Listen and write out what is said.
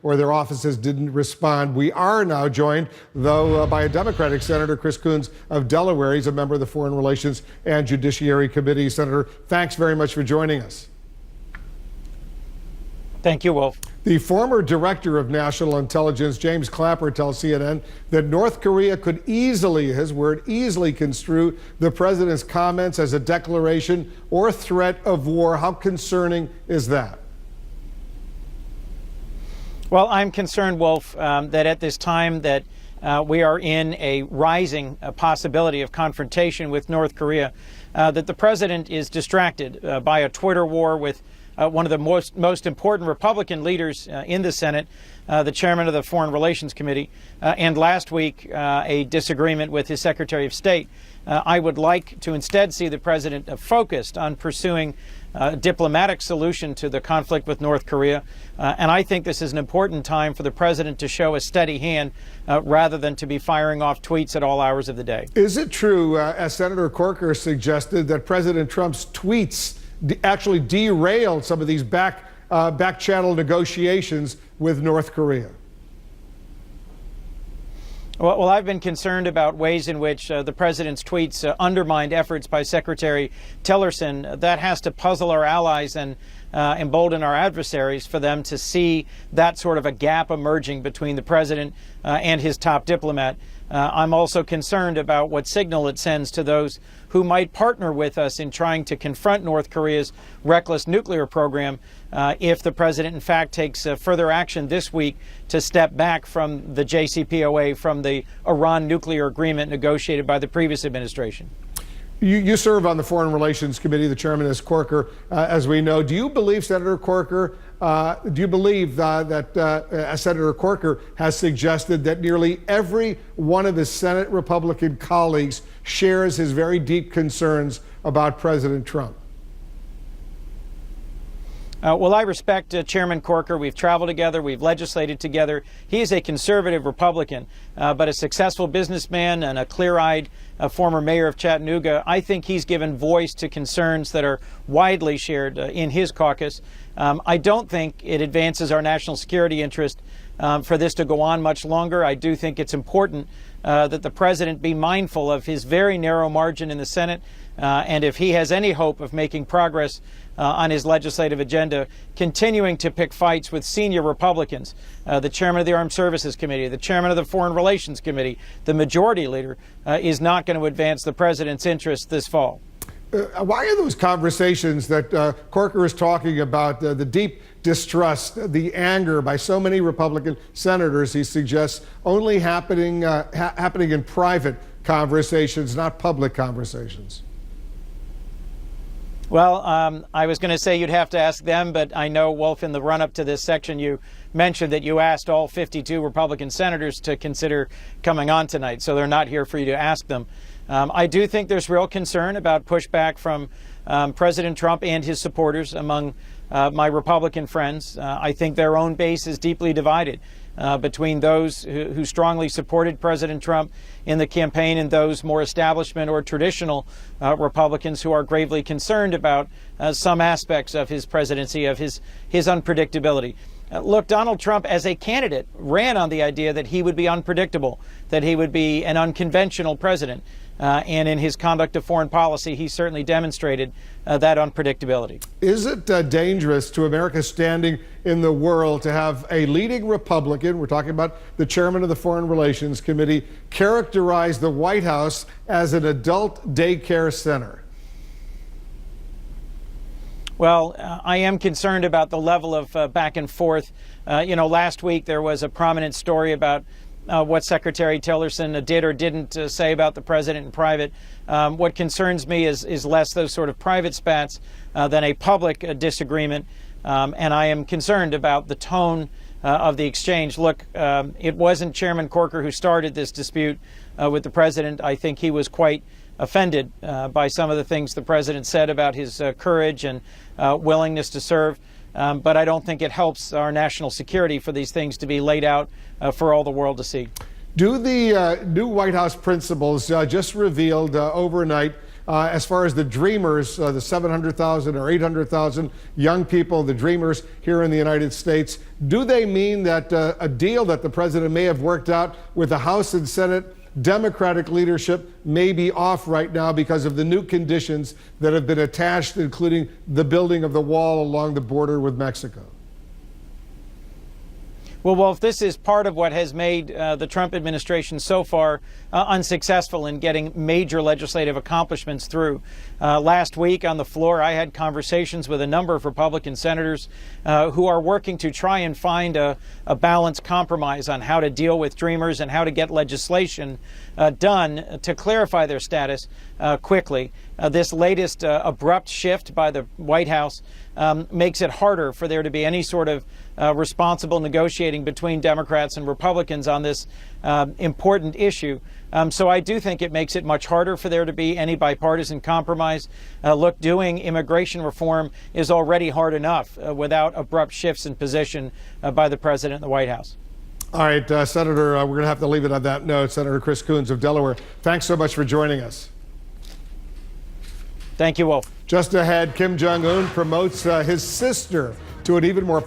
or their offices didn't respond. We are now joined, though, by a Democratic Senator, Chris Coons of Delaware. He's a member of the Foreign Relations and Judiciary Committee. Senator, thanks very much for joining us. Thank you, Wolf. The former director of national intelligence, James Clapper, tells CNN that North Korea could easily, his word, easily construe the president's comments as a declaration or threat of war. How concerning is that? Well, I'm concerned, Wolf, that at this time that we are in a rising possibility of confrontation with North Korea, that the president is distracted by a Twitter war with one of the most important Republican leaders in the Senate, the chairman of the Foreign Relations Committee, and last week a disagreement with his Secretary of State. I would like to instead see the president focused on pursuing a diplomatic solution to the conflict with North Korea. And I think this is an important time for the president to show a steady hand rather than to be firing off tweets at all hours of the day. Is it true, as Senator Corker suggested, that President Trump's tweets actually derailed some of these back-channel negotiations with North Korea? Well, I've been concerned about ways in which the president's tweets undermined efforts by Secretary Tillerson. That has to puzzle our allies and embolden our adversaries for them to see that sort of a gap emerging between the president and his top diplomat. I'm also concerned about what signal it sends to those who might partner with us in trying to confront North Korea's reckless nuclear program if the president, in fact, takes further action this week to step back from the JCPOA, from the Iran nuclear agreement negotiated by the previous administration. You serve on the Foreign Relations Committee. The chairman is Corker, as we know. Do you believe, Senator Corker, that Senator Corker has suggested that nearly every one of his Senate Republican colleagues shares his very deep concerns about President Trump? Well, I respect Chairman Corker. We've traveled together. We've legislated together. He is a conservative Republican, but a successful businessman and a clear-eyed former mayor of Chattanooga. I think he's given voice to concerns that are widely shared in his caucus. I don't think it advances our national security interest for this to go on much longer. I do think it's important that the president be mindful of his very narrow margin in the Senate, and if he has any hope of making progress on his legislative agenda, continuing to pick fights with senior Republicans, the chairman of the Armed Services Committee, the chairman of the Foreign Relations Committee, the majority leader, is not going to advance the president's interests this fall. Why are those conversations that Corker is talking about, the deep distrust, the anger by so many Republican senators, he suggests, only happening in private conversations, not public conversations? Well, I was going to say you'd have to ask them, but I know, Wolf, in the run-up to this section, you mentioned that you asked all 52 Republican senators to consider coming on tonight, so they're not here for you to ask them. I do think there's real concern about pushback from President Trump and his supporters among my Republican friends. I think their own base is deeply divided between those who strongly supported President Trump in the campaign and those more establishment or traditional Republicans who are gravely concerned about some aspects of his presidency, of his unpredictability. Look, Donald Trump as a candidate ran on the idea that he would be unpredictable, that he would be an unconventional president. And in his conduct of foreign policy, he certainly demonstrated that unpredictability. Is it dangerous to America's standing in the world to have a leading Republican, we're talking about the chairman of the Foreign Relations Committee, characterize the White House as an adult daycare center? Well, I am concerned about the level of back and forth. Last week there was a prominent story about what Secretary Tillerson did or didn't say about the president in private. What concerns me is less those sort of private spats than a public disagreement. And I am concerned about the tone of the exchange. Look, it wasn't Chairman Corker who started this dispute with the president. I think he was quite offended by some of the things the president said about his courage and willingness to serve. But I don't think it helps our national security for these things to be laid out for all the world to see. Do the new White House principles just revealed overnight as far as the dreamers, the 700,000 or 800,000 young people, the dreamers here in the United States, do they mean that a deal that the president may have worked out with the House and Senate Democratic leadership may be off right now because of the new conditions that have been attached, including the building of the wall along the border with Mexico? Well, Wolf, this is part of what has made the Trump administration so far unsuccessful in getting major legislative accomplishments through. Last week on the floor, I had conversations with a number of Republican senators who are working to try and find a balanced compromise on how to deal with dreamers and how to get legislation done to clarify their status quickly. This latest abrupt shift by the White House makes it harder for there to be any sort of responsible negotiating between Democrats and Republicans on this important issue. So I do think it makes it much harder for there to be any bipartisan compromise. Look, doing immigration reform is already hard enough without abrupt shifts in position by the president and the White House. All right, Senator, we're going to have to leave it on that note. Senator Chris Coons of Delaware, thanks so much for joining us. Thank you, Wolf. Just ahead, Kim Jong-un promotes his sister to an even more